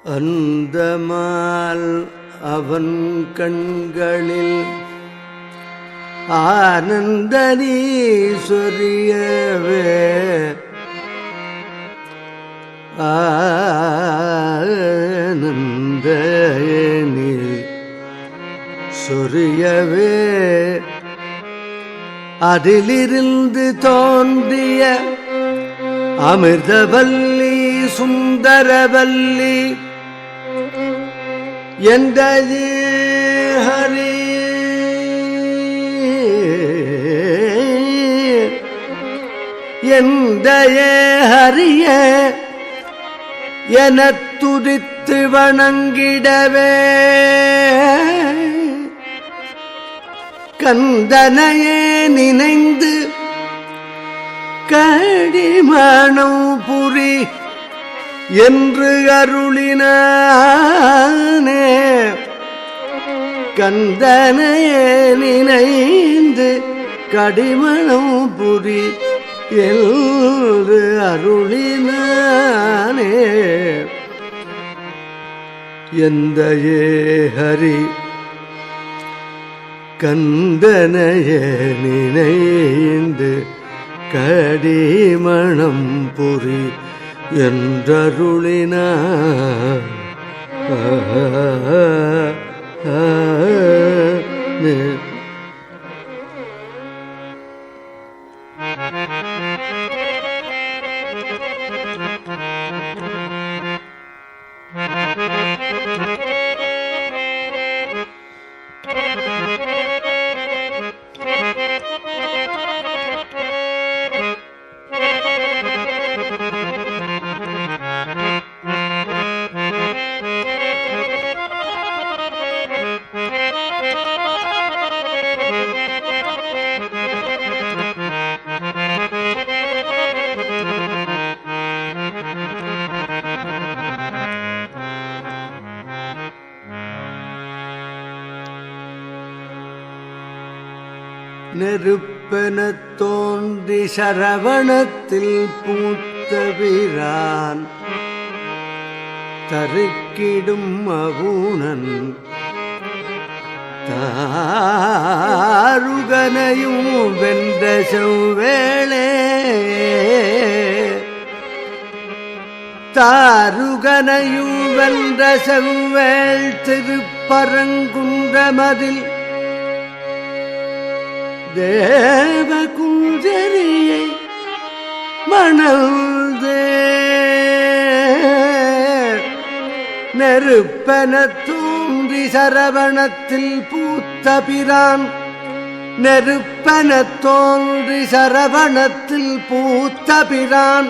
அந்தமால் அவன் கண்களில் ஆனந்தனி சொரியவே ஆனந்தனி சொரியவே அதிலிருந்து தோன்றிய அமிர்தவல்லி சுந்தரவல்லி எந்தது ஹரி எந்தையே ஹரிய எனத் துதித்து வணங்கிடவே கந்தனையே நினைந்து கடிமணம் புரி என்று அருளினானே கந்தனையே நினைந்து கடிமணம் புரி என்று அருளினானே எந்தையே ஹரி கந்தனையே நினைந்து கடிமணம் புரி என்றருளினார் நெருப்பெனத் தோன்றி சரவணத்தில் பூத்த பிரான் தருக்கிடும் அவுணன் தாருகனையும் வென்ற செவ்வேளே தாருகனையும் வென்ற செவ்வேள் திருப்பரங்குன்றமதில் தேவகுஞ்சரியை மணந்தே நெருப்பென தோன்றி சரவணத்தில் பூத்த பிரான் நெருப்பென தோன்றி சரவணத்தில் பூத்த பிரான்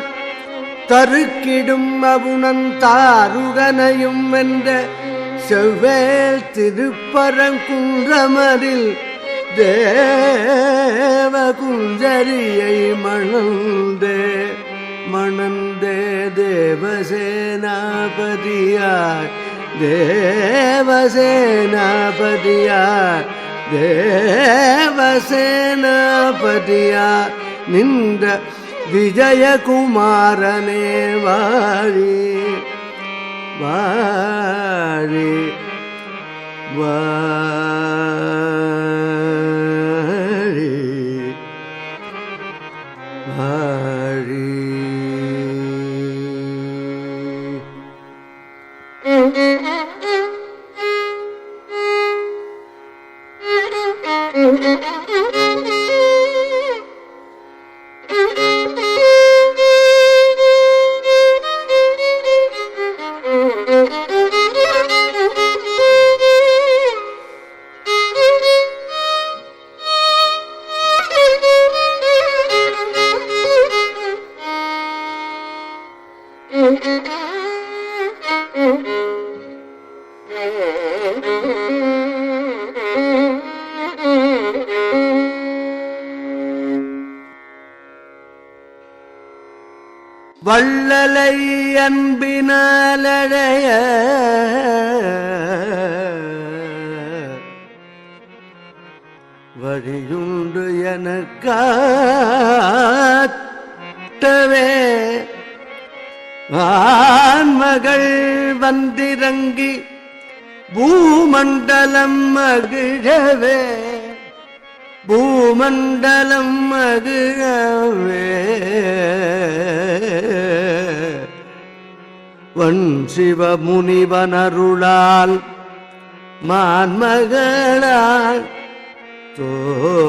தருக்கிடும் அவுணன் தாருகனையும் என்ற செவ்வேள் திருப்பரங்குன்றமதில் தேவகுஞ்சரியை மணந்தே மணந்தே தேவசேனாபதியார் தேவசேனாபதியார் தேவசேனாபதியார் நின்ற விஜயகுமாரனே வாழி வாழி வள்ளலை அன்பினாலடைய வழியுண்டு எனக்காட்டவே ஆன்மகள் வந்திறங்கி பூமண்டலம் மகிழவே பூமண்டலம் மகிழவே வன் சிவ முனிவனருளால் மான்மகளால் தோன்றியே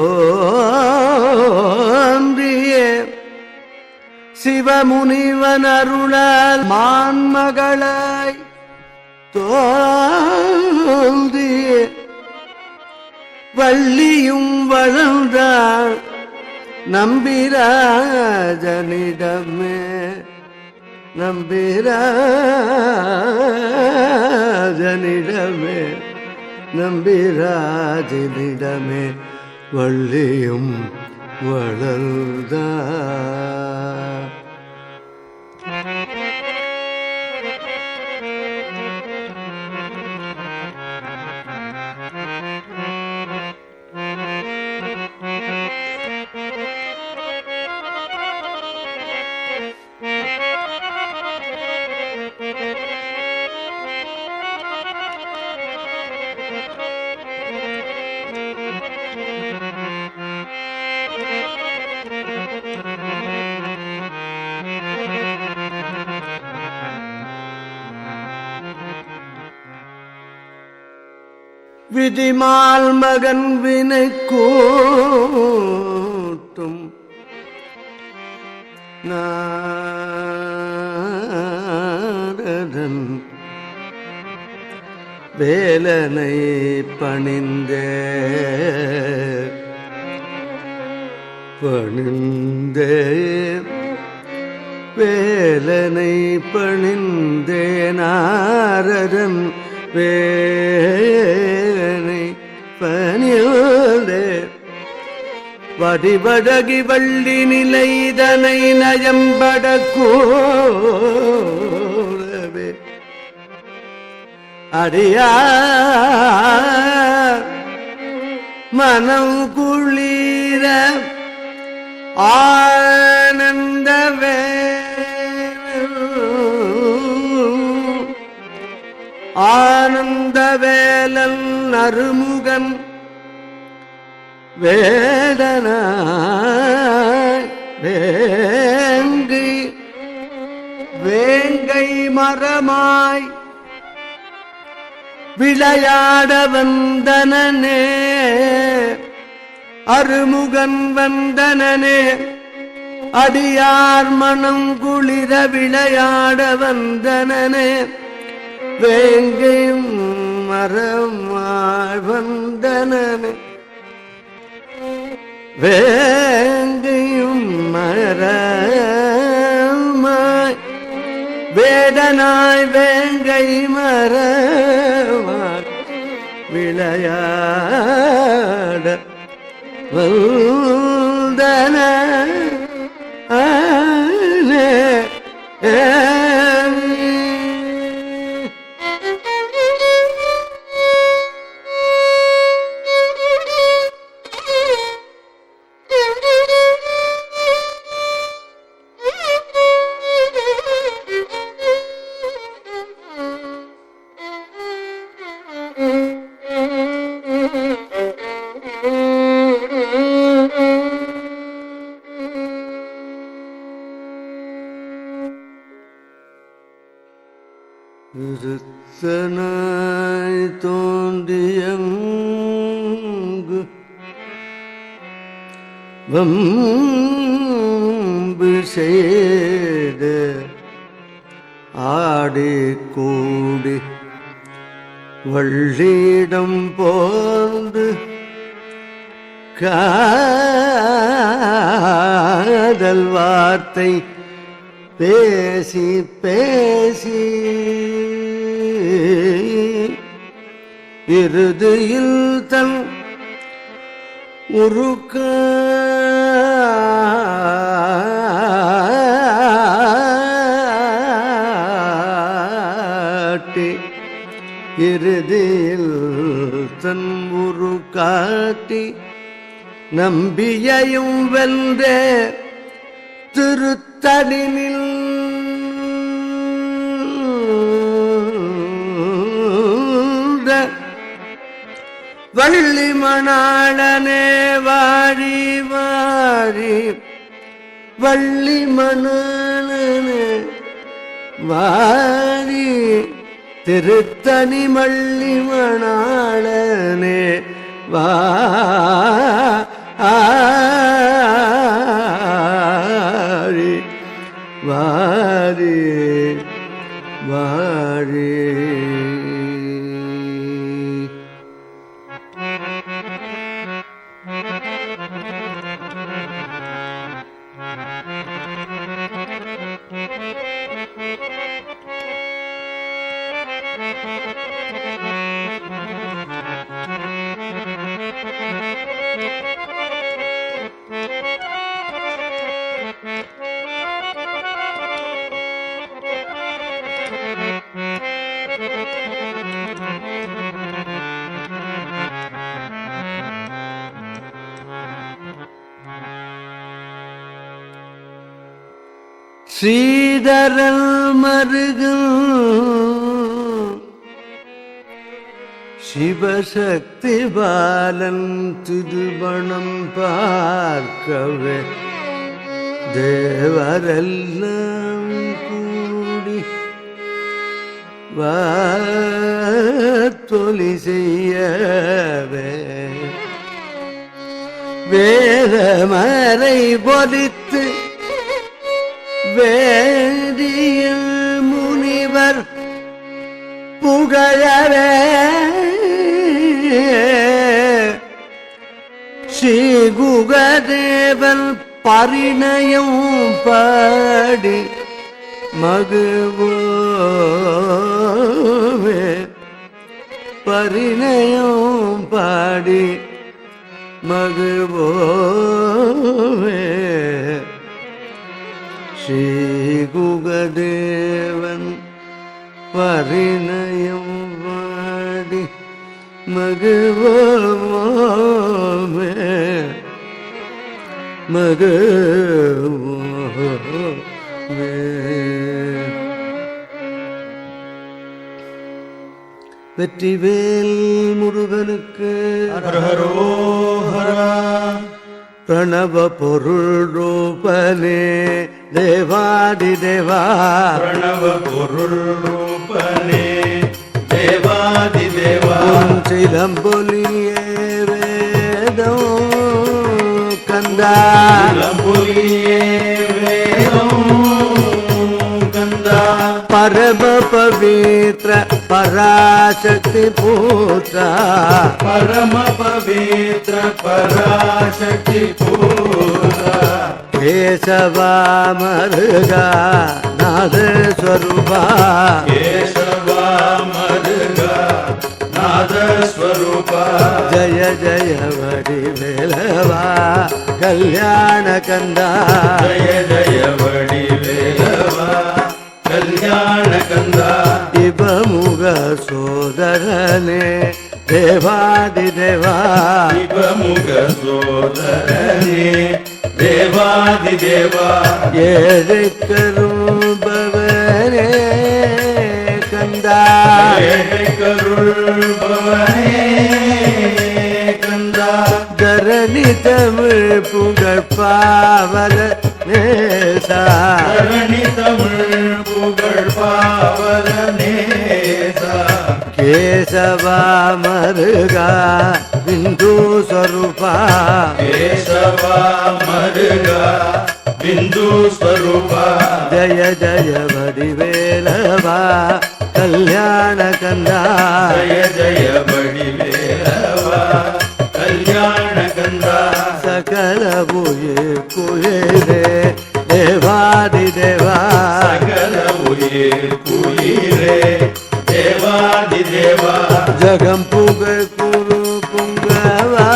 சிவமுனிவனருளால் மான்மகளாய் தோன்றியே வள்ளியும் வளர்ந்தாள் நம்பிராஜனிடமே நம்பிராஜனிடமே நம்பிராஜனிடமே வள்ளியும் வளர்ந்தாள். விதிமால் மகன் வினை கூட்டும் நாரதன் வேலனை பணிந்தே வேலனை பணிந்தே நாரதன் வேனை பணியோதே வடிவடகி வள்ளி நிலைதனை நயம்பட கூறவே அடியார் மனம் குளிர ஆனந்தவே ஆனந்தவேலன் அருமுகன் வேடனாய் வேங்கை மரமாய் விளையாட வந்தனனே அருமுகன் வந்தனனே அடியார் மனம் குளிர விளையாட வந்தனனே வேங்கையும் மரமாய் வந்தனனே வேங்கையும் மரமாய் வேடனாய் வேங்கை மரமாய் விளையாட வந்தன இருத்தனாய் தோன்றியங்கு வம்பு செய்த ஆடி கூடி வள்ளிடம் போந்து காதல் வார்த்தை பேசி பேசி இறுதியில் தன் உருக்காட்டி இறுதியில் தன் உருக்காட்டி நம்பியையும் வென்றே திருத்தடினில் மணாளனே வாழி வாழி வள்ளி மணாளனே வாழி திருத்தணி மள்ளி மணாளனே வாழி வாழி வாழி. ஸ்ரீதரல் மருகன் சிவசக்தி பாலன் திருமணம் பார்க்கவே தேவரெல்லாம் கூடி வாத்தொலி செய்யவே வேதமறை பொலித்து வேதியில் முனிவர் புகழவே ஸ்ரீகுகதேவன் பரிணயம் பாடி மகுவோவே பரிணயம் பாடி மகுவோவே ஸ்ரீகுகதேவன் பரிணயம் பாடி மகுவோமே மகுவோமே. வெற்றிவேல் முருகனுக்கு ஹரஹரோஹரா. பிரணவ பொருள் ரூபனே தேவாதி தேவா. பிரணவ பொருள் ரூபனே தேவாதி தேவா. சிலம்பொலியே வேதம் கந்தா. சிலம்பொலியே வேதம் கந்தா. பரம பவித்ர பராசக்தி பூத்ரா. பரம பவித்ர பராசக்தி பூத்ரா. கேசவா மருகா நாத ஸ்வரூபா. கேசவா மருகா நாத ஸ்வரூபா. ஜய ஜய வடிவேலவா கல்யாண கந்தா. ஜய ஜய வடிவேலவா கல்யாண கந்தா. இவமுக சோதரனே தேவாதி தேவா. இவமுக சோதரனே தேவாதி தேவா. ஏழை கரும்பவனே கந்தா. ஏழை கருள்பவனே கந்தா. தரணி தமிழ் புகழ் பாவல நேசா. தரணி தமிழ் புகழ் பாவல நேசா. கேசவா மருகா பிந்து ஸ்வரூபா. கேசவா மருகா பிந்து ஸ்வரூபா. ஜய ஜய வடிவேலவா கல்யாண கந்தா. ஜய ஜய வடிவேலவா கல்யாண கந்தா. சகல உயிர் குயிரே தேவாதி தேவா. சகல உயிர் குயிரே தேவாதி தேவா. ஜகம் புகழ் குரு புங்கவா.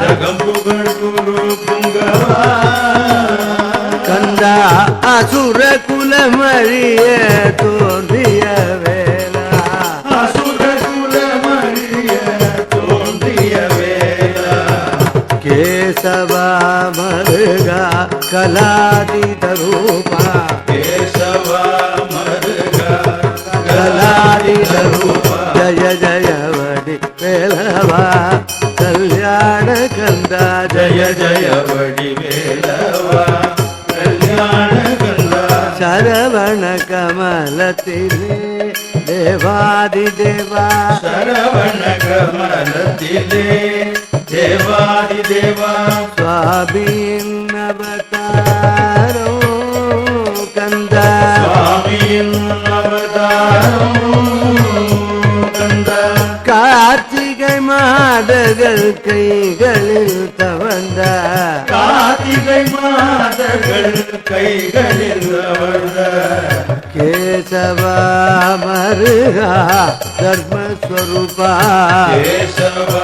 ஜகம் புகழ் குரு புங்கவா. கந்தா அசுர குலமழிய தோன்றிய வேளா. அசுர குலமழிய தோன்றிய வேளா. கேசவா மருகா கலாதீத ரூபா. கேசவா மருகா கலாதீத ரூபா. ஜய ஜய வடி வேல சரவண கமலத்திலே தேவாதி தேவா சரவண கமலத்திலே தேவாதி தேவா சுவாமியின் அவதாரோ கந்தா சுவாமியின் அவதாரம் கந்தா கார்த்திகை மாதர்கள் கைகளில் தவழ்ந்த கார்த்திகை மாதர்கள் கைகளில் அவர்ந்த கேசவா மருகா தர்மஸ்வரூபா கேசவா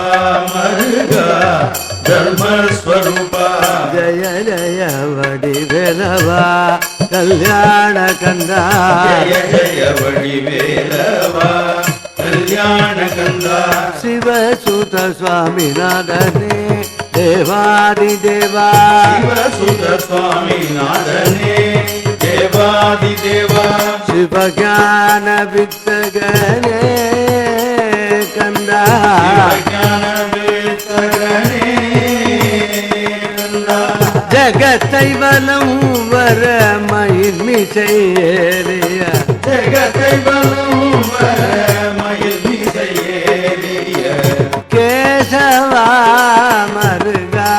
மருகா தர்மஸ்வரூபா ஜய ஜய வடிவேலவா கல்யாண கந்தா ஜய ஜய வடிவேலவா கல்யாண கந்தா சிவசுத சுவாமிநாதனே தேவாதி தேவா சிவசுத சுவாமிநாதனே தேவாதி தேவா சிவஞான வித்தகனே கந்தா ஞான வித்தகனே கந்தா ஜகத்தை வலம் வர மயிர்மிசை ஏறிய ஜகத்தை பலம் வர மயில் மிசையேறிய கேசவா மருகா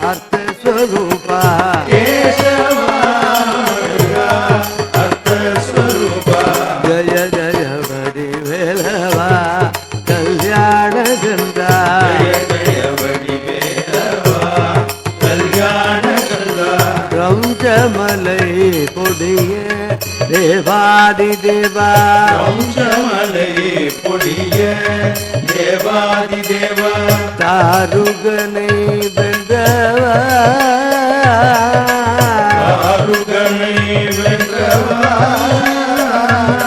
அர்த்தஸ்வரூபா கேசவா மருகா அர்த்தஸ்வரூபா ஜய ஜய வடிவேலவா கல்யாண கந்தா ஜய ஜய வடிவேலவா கல்யாண கந்தா ரம்சமலை கொடிய தேவாதி தேவா வம்சமலை பொடிய தேவாதி தேவா தாருகனை வென்றவா ஆருகனை வென்றவா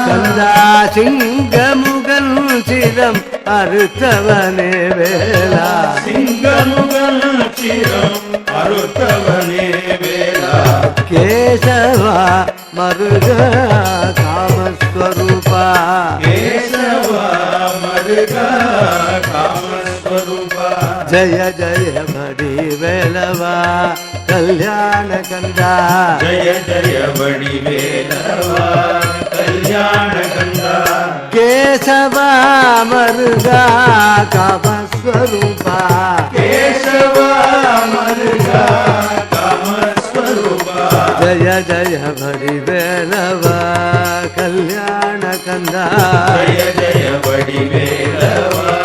கந்தா சிங்கமுகன் சிரம் அறுத்தவனே வேளா சிங்கமுகன் சிரம் அறுத்தவனே வேளா கேசவா மருக காமஸ்வரூபா கேசவா மருகா காமஸ்வரூபா ஜய ஜய மடி வேலவா கல்யாண கந்தா ஜய ஜய வடிவேலவா கல்யாண கந்தா கேசவா மருகா காமஸ்வரூபா கேசவா மருகா காமஸ்வரூபா ஜய ஜய மடி வேலவா கல்யாண கந்தா ஜய ஜய வடிவேலவா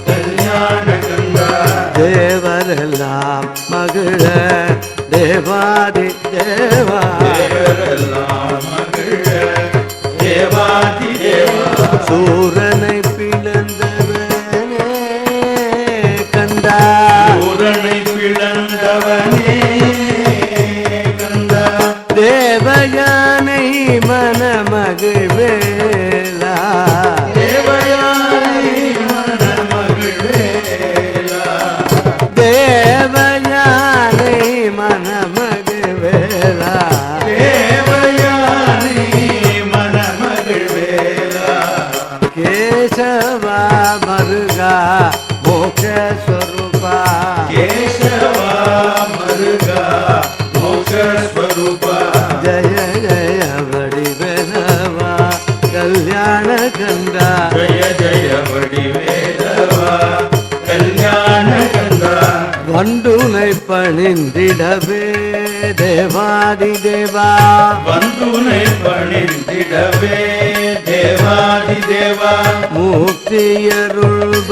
கல்யாண கந்தா தேவரெல்லாம் மகிழ தேவாதி தேவா தேவரெல்லாம் மகிழ தேவாதி தேவா சூரனை பிளந்தவனே கந்தா பூரணை பிளந்தவனே கந்தா தேவயானை மனமகிழ்வேலா தேவயானை மனமகிழ்வேலா தேவயானை மனமகிழ்வேலா தேவயானை மனமகிழ்வேலா கேசவா மருகா மோக்ஷஸ்வரூபா கேசவா மருகா மோக்ஷஸ்வரூபா ஜய ஜய வடிவேலவா கல்யாண கந்தா ஜய ஜய வடிவேலவா கல்யாண கந்தா வண்டுனை பணிந்திடவே தேவாதி தேவா பந்துனை பணிந்திடவே தேவாதி தேவா முக்தியருள்பவனே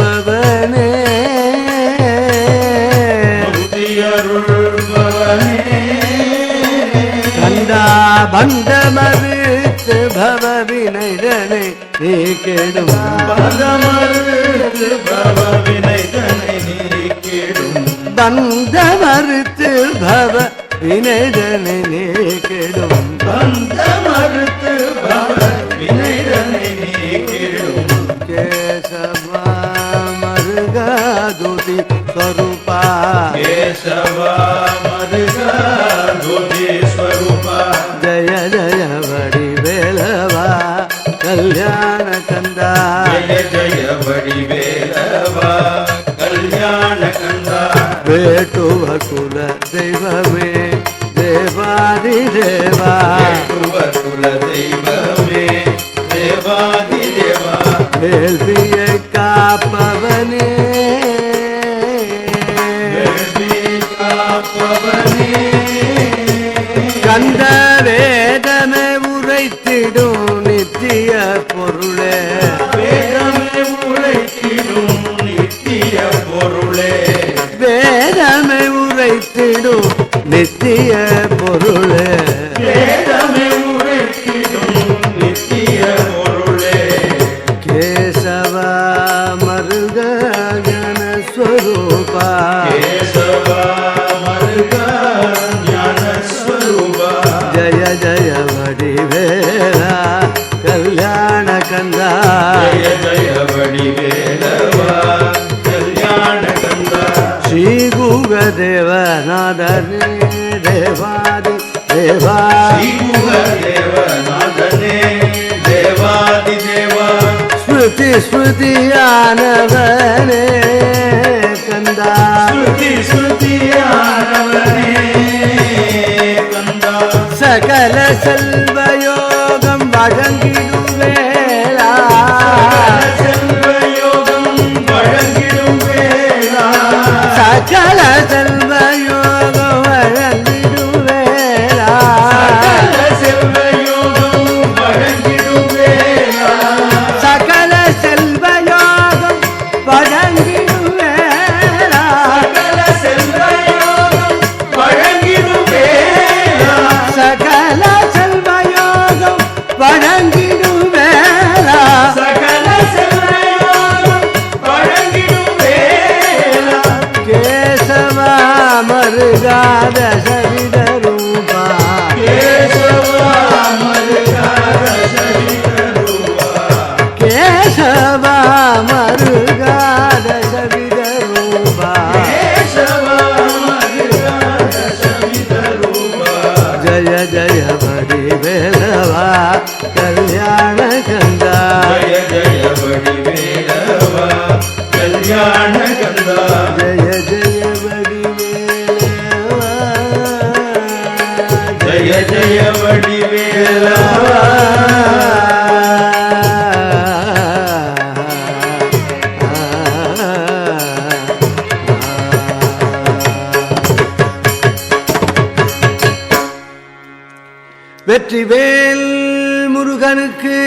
முக்தியருள்பவனே கந்தா பண்டமறுத்து பவ வினைதனை நீ கெடும் பதமறுத்து பவ வினைதனை நீக்கிடும் பந்தமறுத்து பவ வினைதனை நீ கெடும் பந்தமறுத்து பவ வினைதனை நீக்கிடும் கேசவா மருகா துதி ஸ்வரூபா கேசவா மருகா ஜோதிஸ்வரூபா ஜய ஜய வடிவேலவா கல்யாண கந்தா ஜய ஜய வடிவேலவா கல்யாண கந்தா வேட்டுவ குல தெய்வமே தேவாதி தேவா வேட்டுவ குல உரைத்திடும் நித்திய பொருளே வேதமே உரைத்திடும் நித்திய பொருளே வேதமே உரைத்திடும் நித்திய பொருளே வேதமே உரைத்திடும் நித்திய பொருளே கேசவ மருக ஞானஸ்வரூபா கேசவா மருகா ஞானஸ்வரூபா ஜய ஜய வடிவேலா கல்யாண கந்தா ஜய ஜய வடிவேலவா கல்யாண கந்தா ஸ்ரீ குக தேவநாதனே தேவாதி தேவா ஸ்ரீமுக தேவநாதனே தேவாதி தேவா ஸ்மிருதி ஸ்மிருதியானவனே கந்தா ஸ்ருதி ஸ்ருதியானவனே கந்தா சகல செல்வயோகம் வழங்கிடுவேலா செல்வயோகம் வழங்கிடும் வேளா சகல செல்வயோகம் வழங்கிடுவேலா சகல செல்வயோகம் வழங்கிடும் வேளா சகல செல்வயோகம் வழங்கிடுவேலா சகல செல்வயோகம் வழங்கிடும் வேளா சகல செல்வயோகம் வழங்கிடுவேலா சகல செல்வயோகம் வழங்கிடும் வேளா கேசவா மருகாத சரிதரூபா கேசவா மருகாத சரிதரூபா கேசவா மருகாத சரிதரூபா கேசவா மருகாத சரிதரூபா ஜய ஜய வடிவேலவா கல்யாண கந்தா ஜய ஜய வடிவேலவா கல்யாண கந்தா ஜய ஜய வடிவேலவா ஜய ஜய வடிவேலவா வெற்றிவேல் முருகனுக்கு